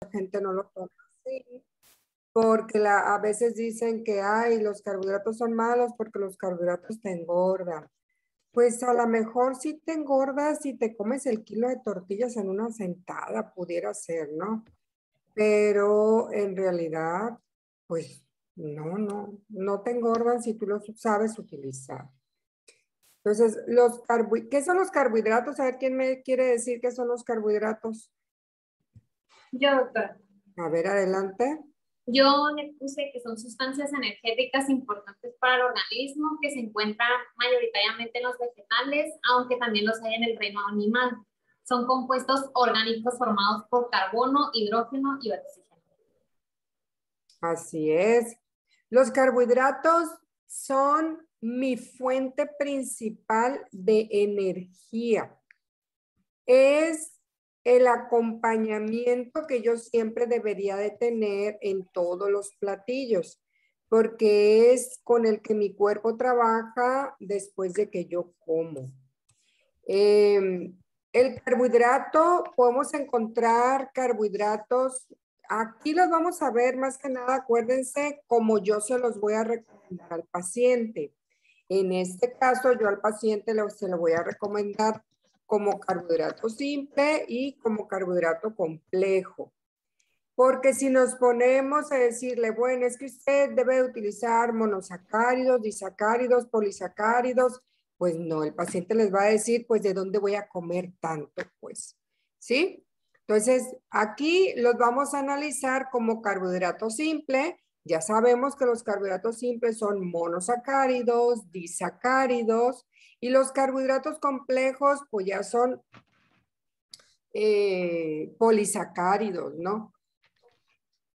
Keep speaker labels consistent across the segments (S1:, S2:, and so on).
S1: gente no lo toma así, porque a veces dicen que ay, los carbohidratos son malos porque los carbohidratos te engordan. Pues a lo mejor sí te engordas si te comes el kilo de tortillas en una sentada, pudiera ser, ¿no? Pero en realidad, pues no te engordan si tú los sabes utilizar. Entonces, ¿qué son los carbohidratos? A ver, ¿quién me quiere decir qué son los carbohidratos?
S2: Yo, doctora.
S1: A ver, adelante.
S2: Yo le puse que son sustancias energéticas importantes para el organismo que se encuentran mayoritariamente en los vegetales, aunque también los hay en el reino animal. Son compuestos orgánicos formados por carbono, hidrógeno y oxígeno.
S1: Así es. Los carbohidratos son mi fuente principal de energía. Es el acompañamiento que yo siempre debería de tener en todos los platillos, porque es con el que mi cuerpo trabaja después de que yo como. El carbohidrato, podemos encontrar carbohidratos, aquí los vamos a ver más que nada, acuérdense, como yo se los voy a recomendar al paciente. En este caso, yo al paciente se lo voy a recomendar como carbohidrato simple y como carbohidrato complejo. Porque si nos ponemos a decirle, bueno, es que usted debe utilizar monosacáridos, disacáridos, polisacáridos, pues no, el paciente les va a decir, pues, ¿de dónde voy a comer tanto? Pues, ¿sí? Entonces, aquí los vamos a analizar como carbohidrato simple. Ya sabemos que los carbohidratos simples son monosacáridos, disacáridos, y los carbohidratos complejos, pues ya son polisacáridos, ¿no?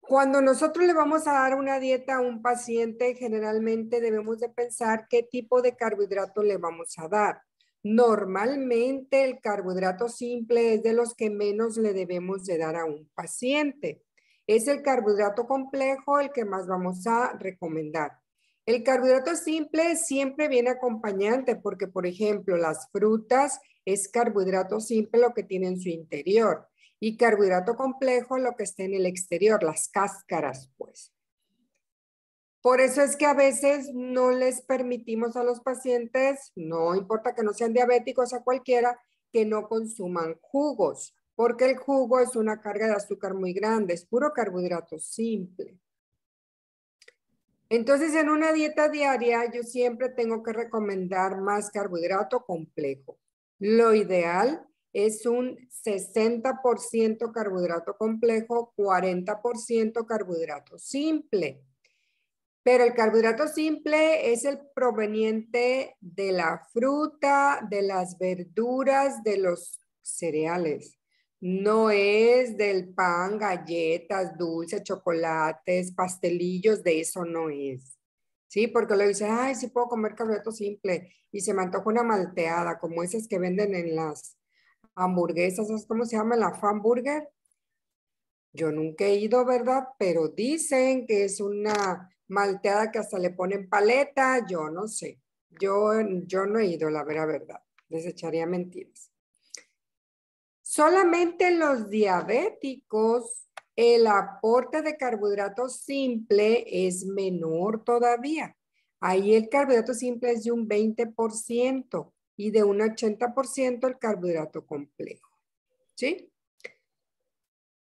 S1: Cuando nosotros le vamos a dar una dieta a un paciente, generalmente debemos de pensar qué tipo de carbohidrato le vamos a dar. Normalmente el carbohidrato simple es de los que menos le debemos de dar a un paciente. Es el carbohidrato complejo el que más vamos a recomendar. El carbohidrato simple siempre viene acompañante porque, por ejemplo, las frutas es carbohidrato simple lo que tiene en su interior. Y carbohidrato complejo, lo que está en el exterior, las cáscaras, pues. Por eso es que a veces no les permitimos a los pacientes, no importa que no sean diabéticos a cualquiera, que no consuman jugos, porque el jugo es una carga de azúcar muy grande, es puro carbohidrato simple. Entonces, en una dieta diaria, yo siempre tengo que recomendar más carbohidrato complejo. Lo ideal es un 60% carbohidrato complejo, 40% carbohidrato simple. Pero el carbohidrato simple es el proveniente de la fruta, de las verduras, de los cereales. No es del pan, galletas, dulces, chocolates, pastelillos, de eso no es. Sí, porque le dicen, ay, sí puedo comer carbohidrato simple y se me antoja una malteada, como esas que venden en las hamburguesas, ¿sabes cómo se llama? La Famburger. Yo nunca he ido, ¿verdad? Pero dicen que es una malteada que hasta le ponen paleta, yo no sé. Yo no he ido, la verdad. Les echaría mentiras. Solamente los diabéticos, el aporte de carbohidrato simple es menor todavía. Ahí el carbohidrato simple es de un 20% y de un 80% el carbohidrato complejo. ¿Sí?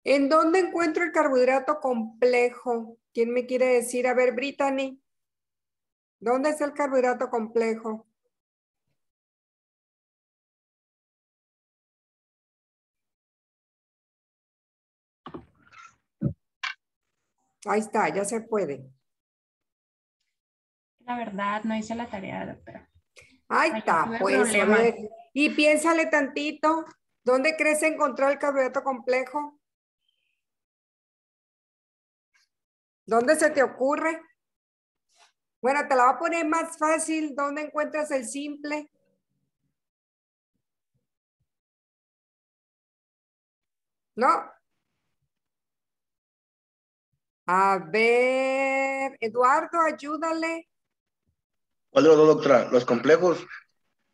S1: ¿En dónde encuentro el carbohidrato complejo? ¿Quién me quiere decir? A ver, Brittany, ¿dónde es el carbohidrato complejo? Ahí está, ya se puede.
S3: La verdad, no hice la tarea, doctora.
S1: Ahí
S3: Ayer
S1: está,
S3: tuve
S1: pues, a
S3: problemas.
S1: ver. Y piénsale tantito, ¿dónde crees encontrar el carbohidrato complejo? ¿Dónde se te ocurre? Bueno, te la voy a poner más fácil. ¿Dónde encuentras el simple? ¿No? A ver, Eduardo, ayúdale.
S4: ¿Cuál de los dos, doctora? ¿Los complejos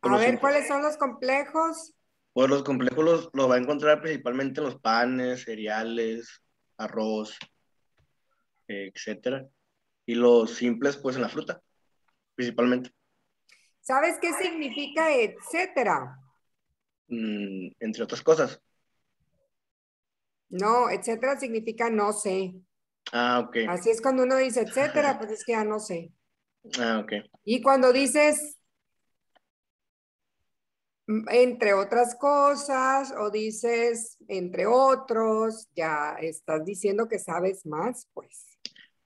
S4: o
S1: A
S4: los
S1: ver,
S4: simples?
S1: ¿cuáles son los complejos?
S4: Pues los complejos los va a encontrar principalmente en los panes, cereales, arroz, etcétera. Y los simples, pues en la fruta, principalmente.
S1: ¿Sabes qué significa etcétera?
S4: Entre otras cosas.
S1: No, etcétera significa no sé.
S4: Ah, ok.
S1: Así es cuando uno dice etcétera, pues es que ya no sé.
S4: Ah, ok.
S1: Y cuando dices entre otras cosas o dices entre otros, ya estás diciendo que sabes más, pues.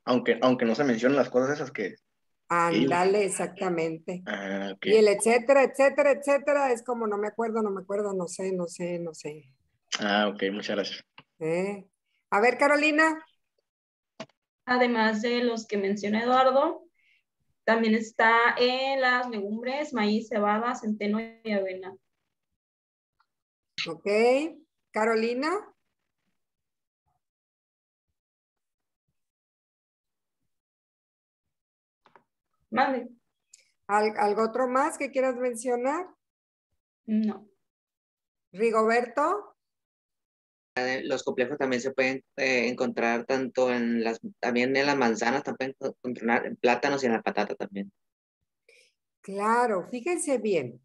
S4: Aunque no se mencionen las cosas esas que ellos.
S1: Ándale, exactamente.
S4: Ah, ok.
S1: Y el etcétera, etcétera, etcétera es como no me acuerdo, no me acuerdo, no sé, no sé, no sé.
S4: Ah, ok, muchas gracias.
S1: ¿Eh? A ver, Carolina.
S5: Además de los que menciona Eduardo, también está en las legumbres, maíz, cebada, centeno y avena.
S1: Ok. Carolina.
S5: Mande.
S1: ¿Algo otro más que quieras mencionar?
S5: No.
S1: Rigoberto.
S6: Los complejos también se pueden encontrar tanto también en las manzanas, también pueden encontrar en plátanos y en la patata también.
S1: Claro, fíjense bien.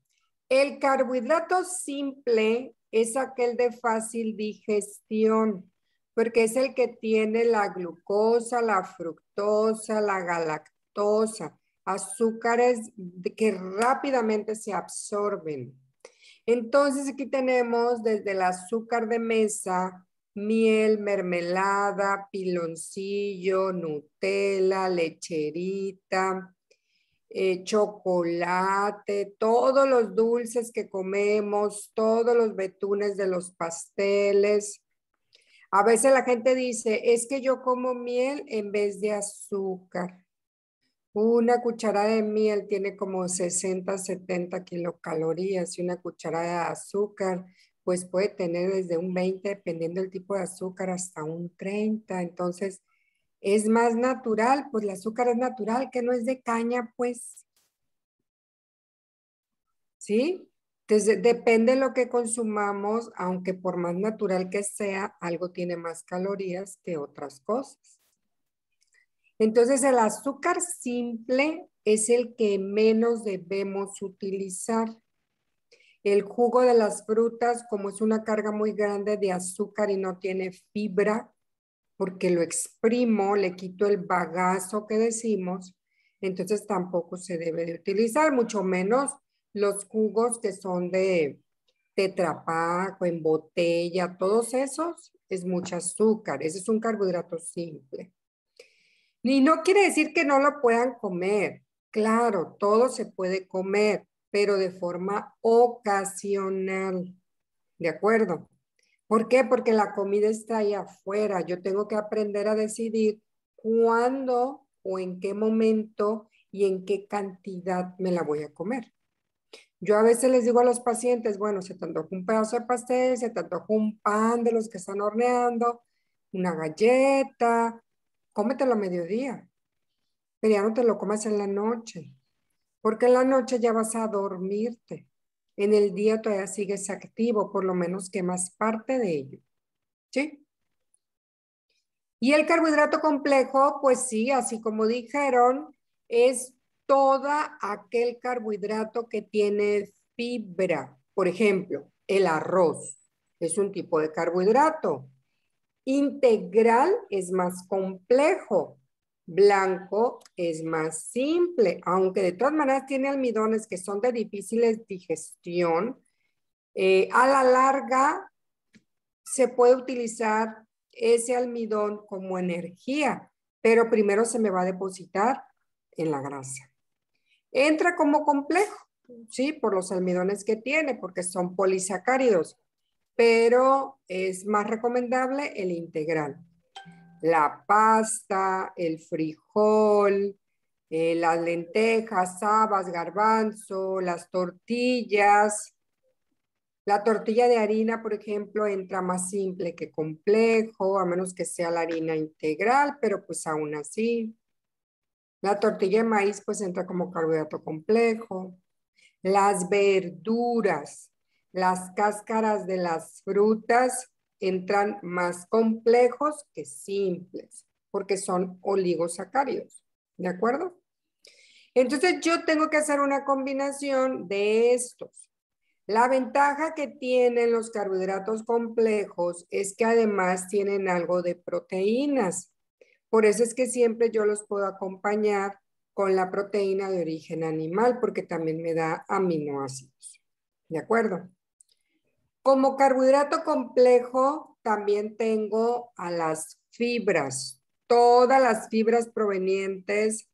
S1: El carbohidrato simple es aquel de fácil digestión, porque es el que tiene la glucosa, la fructosa, la galactosa, azúcares que rápidamente se absorben. Entonces aquí tenemos desde el azúcar de mesa, miel, mermelada, piloncillo, Nutella, lecherita, chocolate, todos los dulces que comemos, todos los betunes de los pasteles. A veces la gente dice, es que yo como miel en vez de azúcar. Una cucharada de miel tiene como 60, 70 kilocalorías y una cucharada de azúcar pues puede tener desde un 20, dependiendo del tipo de azúcar, hasta un 30. Entonces, es más natural, pues el azúcar es natural, que no es de caña, pues. ¿Sí? Entonces, depende de lo que consumamos, aunque por más natural que sea, algo tiene más calorías que otras cosas. Entonces, el azúcar simple es el que menos debemos utilizar. El jugo de las frutas, como es una carga muy grande de azúcar y no tiene fibra, porque lo exprimo, le quito el bagazo que decimos, entonces tampoco se debe de utilizar, mucho menos los jugos que son de Tetra Pak o en botella, todos esos es mucho azúcar, ese es un carbohidrato simple. Y no quiere decir que no lo puedan comer, claro, todo se puede comer, pero de forma ocasional, ¿de acuerdo? ¿Por qué? Porque la comida está ahí afuera. Yo tengo que aprender a decidir cuándo o en qué momento y en qué cantidad me la voy a comer. Yo a veces les digo a los pacientes, bueno, se te antoja un pedazo de pastel, se te antoja un pan de los que están horneando, una galleta, cómetelo a mediodía, pero ya no te lo comas en la noche, porque en la noche ya vas a dormirte. En el día todavía sigues activo, por lo menos quemas parte de ello. ¿Sí? Y el carbohidrato complejo, pues sí, así como dijeron, es toda aquel carbohidrato que tiene fibra. Por ejemplo, el arroz es un tipo de carbohidrato. Integral es más complejo. Blanco es más simple, aunque de todas maneras tiene almidones que son de difíciles digestión. A la larga se puede utilizar ese almidón como energía, pero primero se me va a depositar en la grasa. Entra como complejo, sí, por los almidones que tiene, porque son polisacáridos, pero es más recomendable el integral. La pasta, el frijol, las lentejas, habas, garbanzo, las tortillas. La tortilla de harina, por ejemplo, entra más simple que complejo, a menos que sea la harina integral, pero pues aún así. La tortilla de maíz pues entra como carbohidrato complejo. Las verduras, las cáscaras de las frutas entran más complejos que simples, porque son oligosacáridos, ¿de acuerdo? Entonces yo tengo que hacer una combinación de estos. La ventaja que tienen los carbohidratos complejos es que además tienen algo de proteínas. Por eso es que siempre yo los puedo acompañar con la proteína de origen animal, porque también me da aminoácidos. ¿De acuerdo? Como carbohidrato complejo, también tengo a las fibras. Todas las fibras provenientes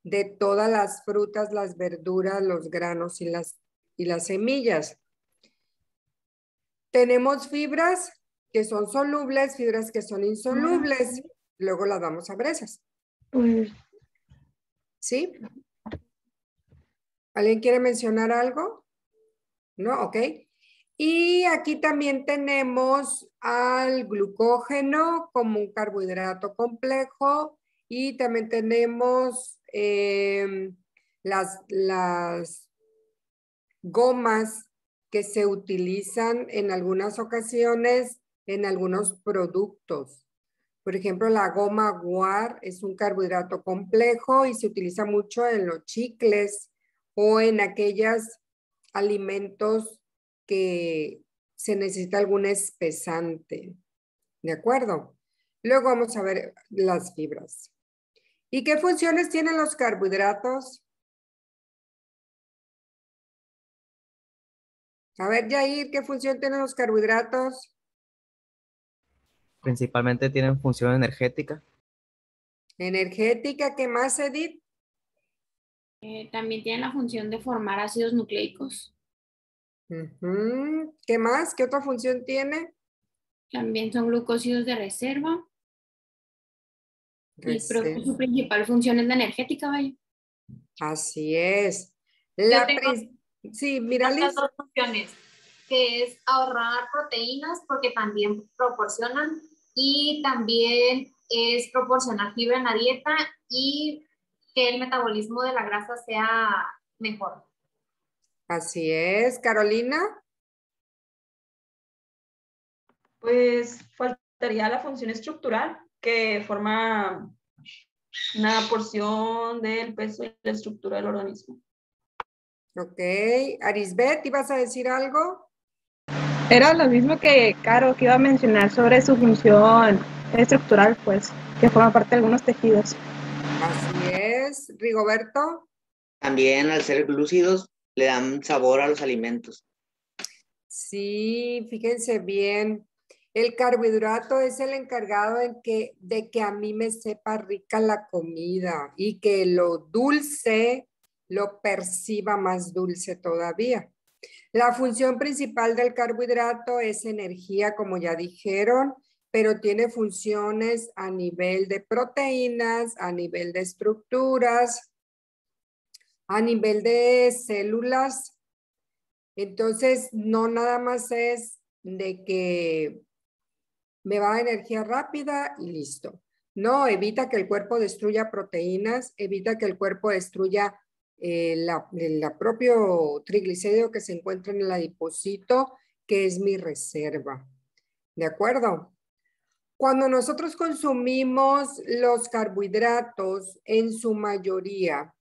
S1: de todas las frutas, las verduras, los granos y las semillas. Tenemos fibras que son solubles, fibras que son insolubles. Luego las damos a brezas. ¿Sí? ¿Alguien quiere mencionar algo? ¿No? Ok. Y aquí también tenemos al glucógeno como un carbohidrato complejo y también tenemos las gomas que se utilizan en algunas ocasiones en algunos productos. Por ejemplo, la goma guar es un carbohidrato complejo y se utiliza mucho en los chicles o en aquellos alimentos que se necesita algún espesante. ¿De acuerdo? Luego vamos a ver las fibras. ¿Y qué funciones tienen los carbohidratos? A ver, Yair, ¿qué función tienen los carbohidratos?
S7: Principalmente tienen función energética.
S1: Energética, ¿qué más, Edith?
S3: También tienen la función de formar ácidos nucleicos.
S1: ¿Qué más? ¿Qué otra función tiene?
S3: También son glucósidos de reserva. Y creo que su principal función es la energética, vaya.
S1: Así es. Sí, mira,
S2: Las
S1: Liz.
S2: dos funciones, que es ahorrar proteínas porque también proporcionan y también es proporcionar fibra en la dieta y que el metabolismo de la grasa sea mejor.
S1: Así es. Carolina.
S5: Pues faltaría la función estructural, que forma una porción del peso y la estructura del organismo.
S1: Ok. Arisbet, ¿ibas a decir algo?
S8: Era lo mismo que Caro, que iba a mencionar sobre su función estructural, pues, que forma parte de algunos tejidos.
S1: Así es. Rigoberto.
S6: También al ser glúcidos le dan sabor a los alimentos.
S1: Sí, fíjense bien. El carbohidrato es el encargado de que a mí me sepa rica la comida y que lo dulce lo perciba más dulce todavía. La función principal del carbohidrato es energía, como ya dijeron, pero tiene funciones a nivel de proteínas, a nivel de estructuras, a nivel de células. Entonces, no nada más es de que me va a energía rápida y listo. No, evita que el cuerpo destruya proteínas, evita que el cuerpo destruya el propio triglicérido que se encuentra en el adipocito, que es mi reserva. ¿De acuerdo? Cuando nosotros consumimos los carbohidratos, en su mayoría,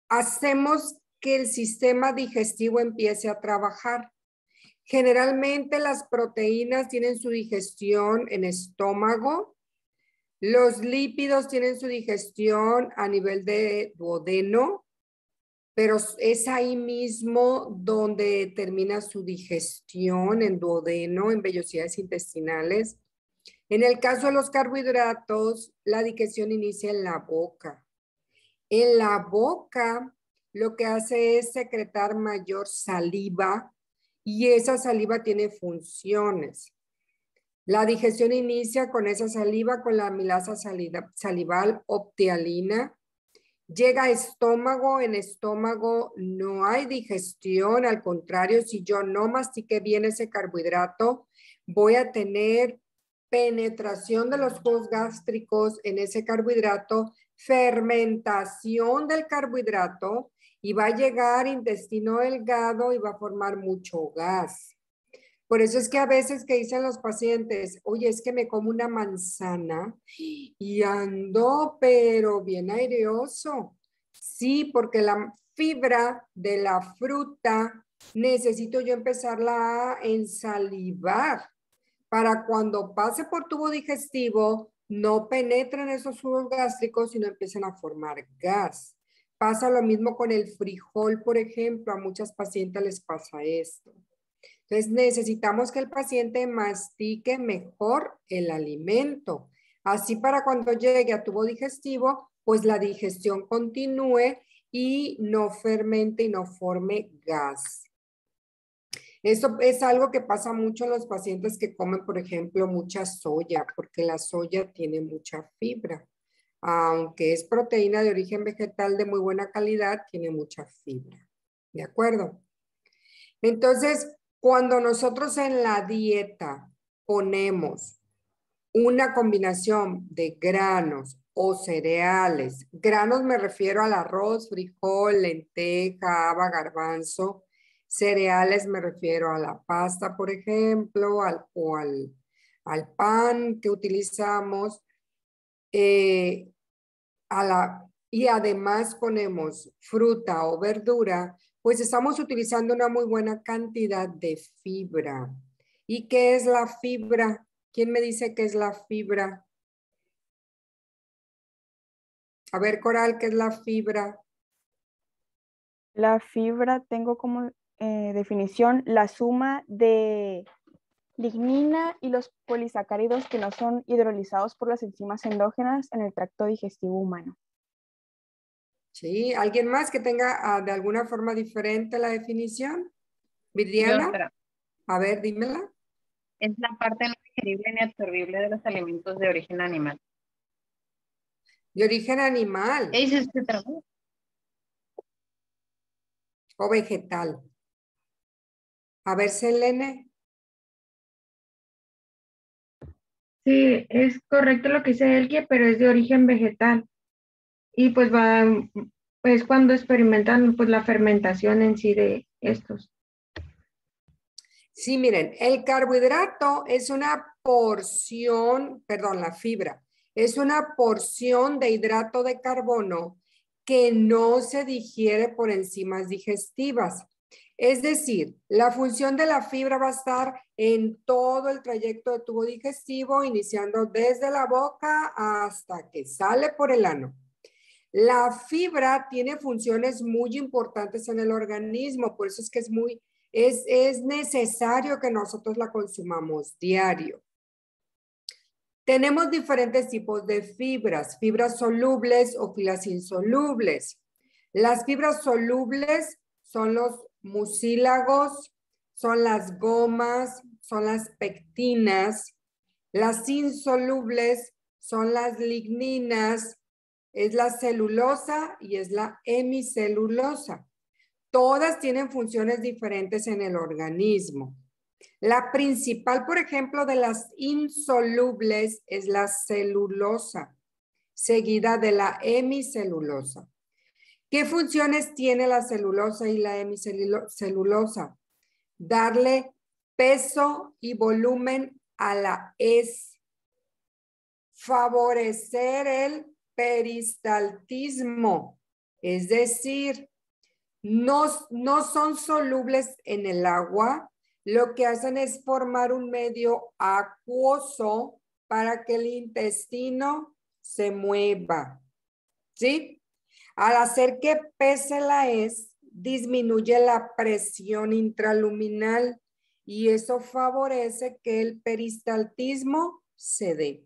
S1: hacemos que el sistema digestivo empiece a trabajar. Generalmente las proteínas tienen su digestión en estómago, los lípidos tienen su digestión a nivel de duodeno, pero es ahí mismo donde termina su digestión en duodeno, en vellosidades intestinales. En el caso de los carbohidratos, la digestión inicia en la boca. En la boca lo que hace es secretar mayor saliva y esa saliva tiene funciones. La digestión inicia con esa saliva, con la amilasa salival optialina. Llega a estómago, en estómago no hay digestión, al contrario, si yo no mastiqué bien ese carbohidrato, voy a tener penetración de los jugos gástricos en ese carbohidrato, fermentación del carbohidrato y va a llegar a intestino delgado y va a formar mucho gas. Por eso es que a veces que dicen los pacientes, oye, es que me como una manzana y ando, pero bien aireoso. Sí, porque la fibra de la fruta necesito yo empezarla a ensalivar para cuando pase por tubo digestivo no penetren esos jugos gástricos y no empiecen a formar gas. Pasa lo mismo con el frijol, por ejemplo, a muchas pacientes les pasa esto. Entonces necesitamos que el paciente mastique mejor el alimento. Así para cuando llegue a tubo digestivo, pues la digestión continúe y no fermente y no forme gas. Eso es algo que pasa mucho en los pacientes que comen, por ejemplo, mucha soya, porque la soya tiene mucha fibra. Aunque es proteína de origen vegetal de muy buena calidad, tiene mucha fibra. ¿De acuerdo? Entonces, cuando nosotros en la dieta ponemos una combinación de granos o cereales, granos me refiero al arroz, frijol, lenteja, haba, garbanzo, cereales me refiero a la pasta, por ejemplo, al pan que utilizamos, y además ponemos fruta o verdura, pues estamos utilizando una muy buena cantidad de fibra. ¿Y qué es la fibra? ¿Quién me dice qué es la fibra? A ver, Coral, ¿qué es la fibra?
S9: La fibra tengo como definición la suma de lignina y los polisacáridos que no son hidrolizados por las enzimas endógenas en el tracto digestivo humano.
S1: Sí, ¿alguien más que tenga de alguna forma diferente la definición? Viridiana, a ver, dímela.
S10: Es la parte no digerible ni absorbible de los alimentos de origen animal.
S1: De origen animal.
S10: ¿Ese es este trabajo?
S1: O vegetal. A ver, Selene.
S8: Sí, es correcto lo que dice Elke, pero es de origen vegetal. Y pues pues cuando experimentan pues la fermentación en sí de estos.
S1: Sí, miren, el carbohidrato es una porción, perdón, la fibra, es una porción de hidrato de carbono que no se digiere por enzimas digestivas. Es decir, la función de la fibra va a estar en todo el trayecto de tubo digestivo, iniciando desde la boca hasta que sale por el ano. La fibra tiene funciones muy importantes en el organismo, por eso es que es necesario que nosotros la consumamos diario. Tenemos diferentes tipos de fibras, fibras solubles o fibras insolubles. Las fibras solubles son los mucílagos, son las gomas, son las pectinas. Las insolubles son las ligninas, es la celulosa y es la hemicelulosa. Todas tienen funciones diferentes en el organismo. La principal, por ejemplo, de las insolubles es la celulosa, seguida de la hemicelulosa. ¿Qué funciones tiene la celulosa y la hemicelulosa? Darle peso y volumen a la hez, favorecer el peristaltismo, es decir, no son solubles en el agua, lo que hacen es formar un medio acuoso para que el intestino se mueva, ¿sí? Al hacer que pese la hez, disminuye la presión intraluminal y eso favorece que el peristaltismo se dé,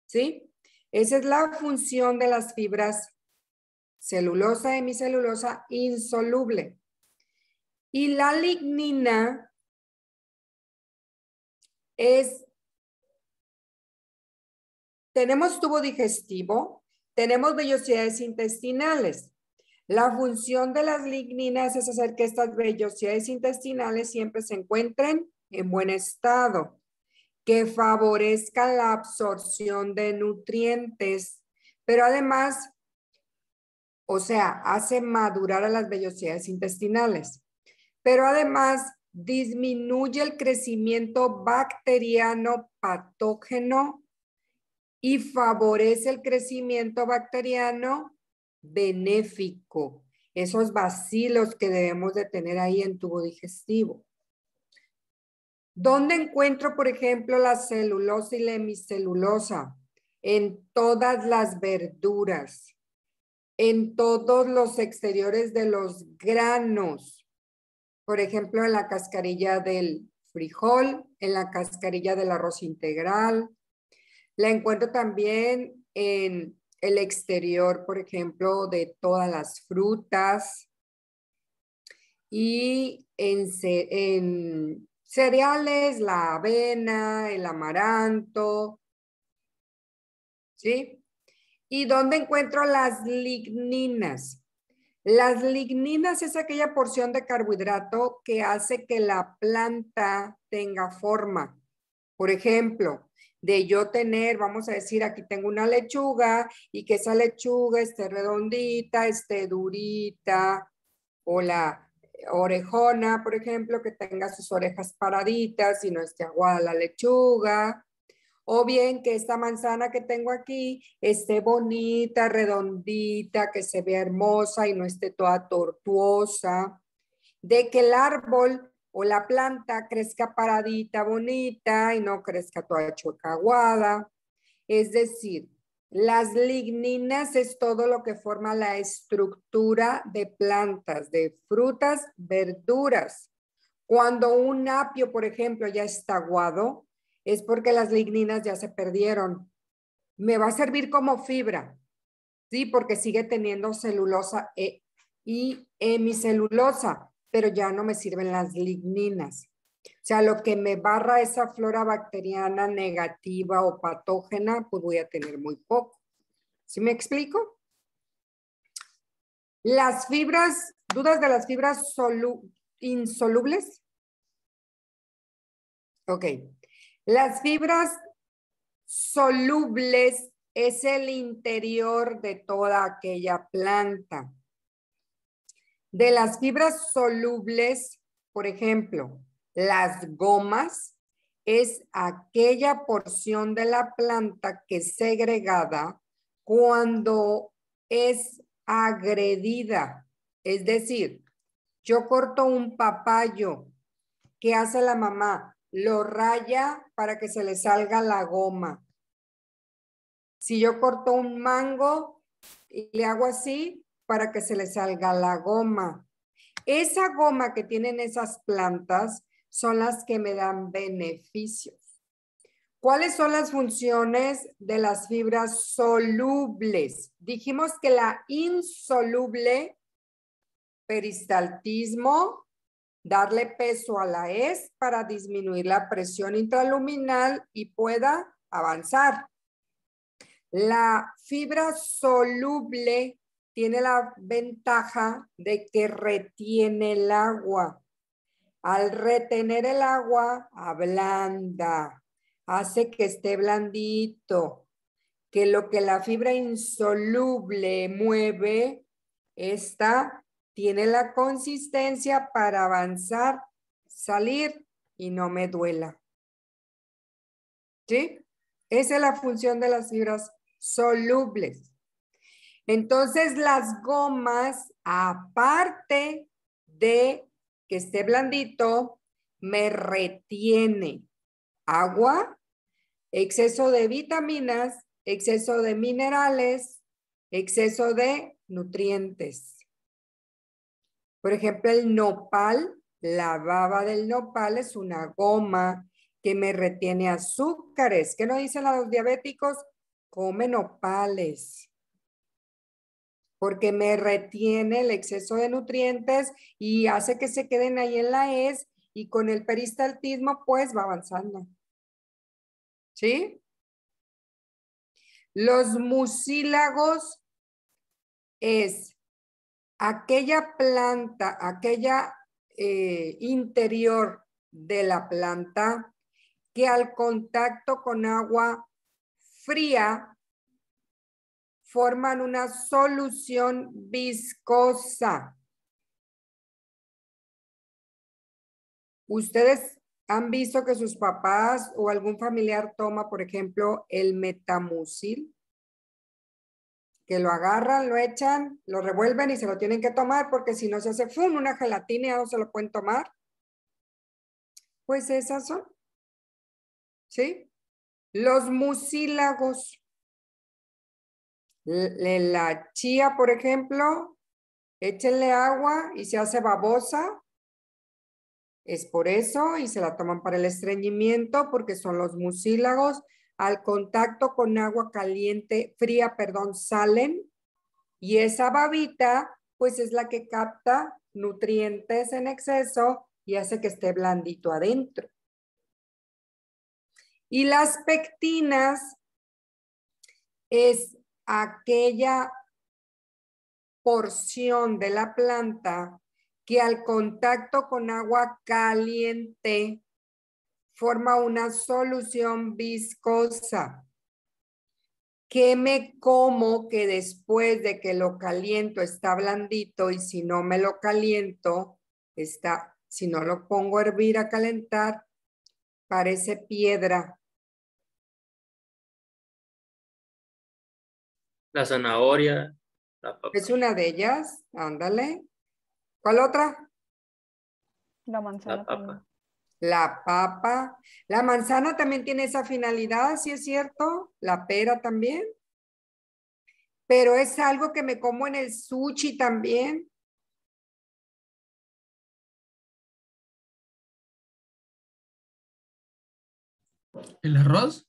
S1: ¿sí? Esa es la función de las fibras celulosa, hemicelulosa, insoluble. Y la lignina tenemos tubo digestivo, tenemos vellosidades intestinales. La función de las ligninas es hacer que estas vellosidades intestinales siempre se encuentren en buen estado, que favorezcan la absorción de nutrientes, pero además O sea, hace madurar a las vellosidades intestinales. Pero además disminuye el crecimiento bacteriano patógeno y favorece el crecimiento bacteriano benéfico. Esos bacilos que debemos de tener ahí en tubo digestivo. ¿Dónde encuentro, por ejemplo, la celulosa y la hemicelulosa? En todas las verduras, en todos los exteriores de los granos. Por ejemplo, en la cascarilla del frijol, en la cascarilla del arroz integral. La encuentro también en el exterior, por ejemplo, de todas las frutas y en cereales, la avena, el amaranto, ¿sí? ¿Y dónde encuentro las ligninas? Las ligninas es aquella porción de carbohidrato que hace que la planta tenga forma. Por ejemplo, de yo tener, vamos a decir, aquí tengo una lechuga y que esa lechuga esté redondita, esté durita, o la orejona, por ejemplo, que tenga sus orejas paraditas y no esté aguada la lechuga. O bien que esta manzana que tengo aquí esté bonita, redondita, que se vea hermosa y no esté toda tortuosa. De que el árbol o la planta crezca paradita, bonita y no crezca toda chueca aguada. Es decir, las ligninas es todo lo que forma la estructura de plantas, de frutas, verduras. Cuando un apio, por ejemplo, ya está aguado, es porque las ligninas ya se perdieron. Me va a servir como fibra, ¿sí? Porque sigue teniendo celulosa y hemicelulosa, pero ya no me sirven las ligninas. O sea, lo que me barra esa flora bacteriana negativa o patógena, pues voy a tener muy poco. ¿Sí me explico? Las fibras, ¿dudas de las fibras insolubles? Ok. Las fibras solubles es el interior de toda aquella planta. De las fibras solubles, por ejemplo, las gomas es aquella porción de la planta que es segregada cuando es agredida. Es decir, yo corto un papayo. ¿Qué hace la mamá? Lo raya para que se le salga la goma. Si yo corto un mango y le hago así para que se le salga la goma. Esa goma que tienen esas plantas son las que me dan beneficios. ¿Cuáles son las funciones de las fibras solubles? Dijimos que la insoluble, peristaltismo, darle peso a la S para disminuir la presión intraluminal y pueda avanzar. La fibra soluble tiene la ventaja de que retiene el agua. Al retener el agua, ablanda, hace que esté blandito, que lo que la fibra insoluble mueve, esta tiene la consistencia para avanzar, salir y no me duela. ¿Sí? Esa es la función de las fibras solubles. Entonces, las gomas, aparte de que esté blandito, me retiene agua, exceso de vitaminas, exceso de minerales, exceso de nutrientes. Por ejemplo, el nopal, la baba del nopal es una goma que me retiene azúcares. ¿Qué nos dicen a los diabéticos? Come nopales. Porque me retiene el exceso de nutrientes y hace que se queden ahí en la S y con el peristaltismo pues va avanzando. ¿Sí? Los mucílagos es aquella planta, aquella interior de la planta que al contacto con agua fría forman una solución viscosa. ¿Ustedes han visto que sus papás o algún familiar toma, por ejemplo, el metamucil? Que lo agarran, lo echan, lo revuelven y se lo tienen que tomar porque si no se hace ¡fum! Una gelatina y ya no se lo pueden tomar. Pues esas son. ¿Sí? Los mucílagos. La chía, por ejemplo, échenle agua y se hace babosa. Es por eso y se la toman para el estreñimiento porque son los mucílagos. Al contacto con agua caliente, fría, perdón, salen y esa babita pues es la que capta nutrientes en exceso y hace que esté blandito adentro. Y las pectinas es aquella porción de la planta que al contacto con agua caliente forma una solución viscosa. ¿Qué me como que después de que lo caliento está blandito y si no me lo caliento, si no lo pongo a hervir a calentar, parece piedra?
S11: La zanahoria, la papa.
S1: Es una de ellas, ándale. ¿Cuál otra?
S9: La manzana.
S11: La papa.
S1: La papa. La manzana también tiene esa finalidad, ¿sí es cierto? La pera también. Pero es algo que me como en el sushi también.
S12: ¿El arroz?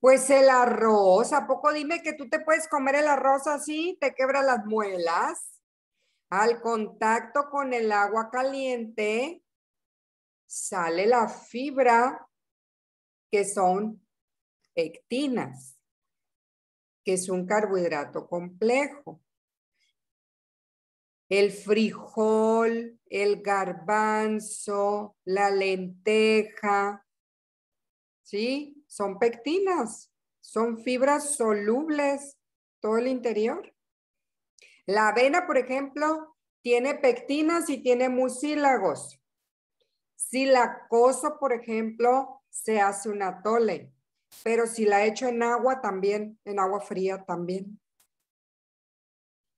S1: Pues el arroz. ¿A poco dime que tú te puedes comer el arroz así? ¿Te quebra las muelas? Al contacto con el agua caliente sale la fibra, que son pectinas, que es un carbohidrato complejo. El frijol, el garbanzo, la lenteja, ¿sí? Son pectinas, son fibras solubles, todo el interior. La avena, por ejemplo, tiene pectinas y tiene mucílagos. Si la cozo, por ejemplo, se hace un atole, pero si la echo en agua también, en agua fría también.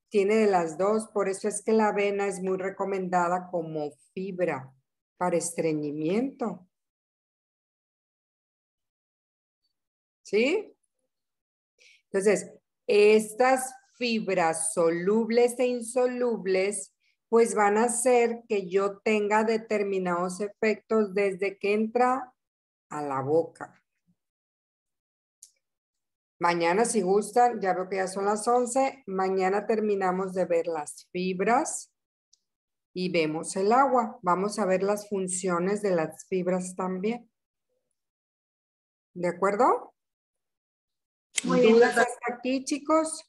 S1: Tiene de las dos, por eso es que la avena es muy recomendada como fibra para estreñimiento. ¿Sí? Entonces, estas fibras solubles e insolubles pues van a hacer que yo tenga determinados efectos desde que entra a la boca. Mañana, si gustan, ya veo que ya son las 11, mañana terminamos de ver las fibras y vemos el agua. Vamos a ver las funciones de las fibras también. ¿De acuerdo?
S2: Muy bien.
S1: ¿Dudas hasta aquí, chicos?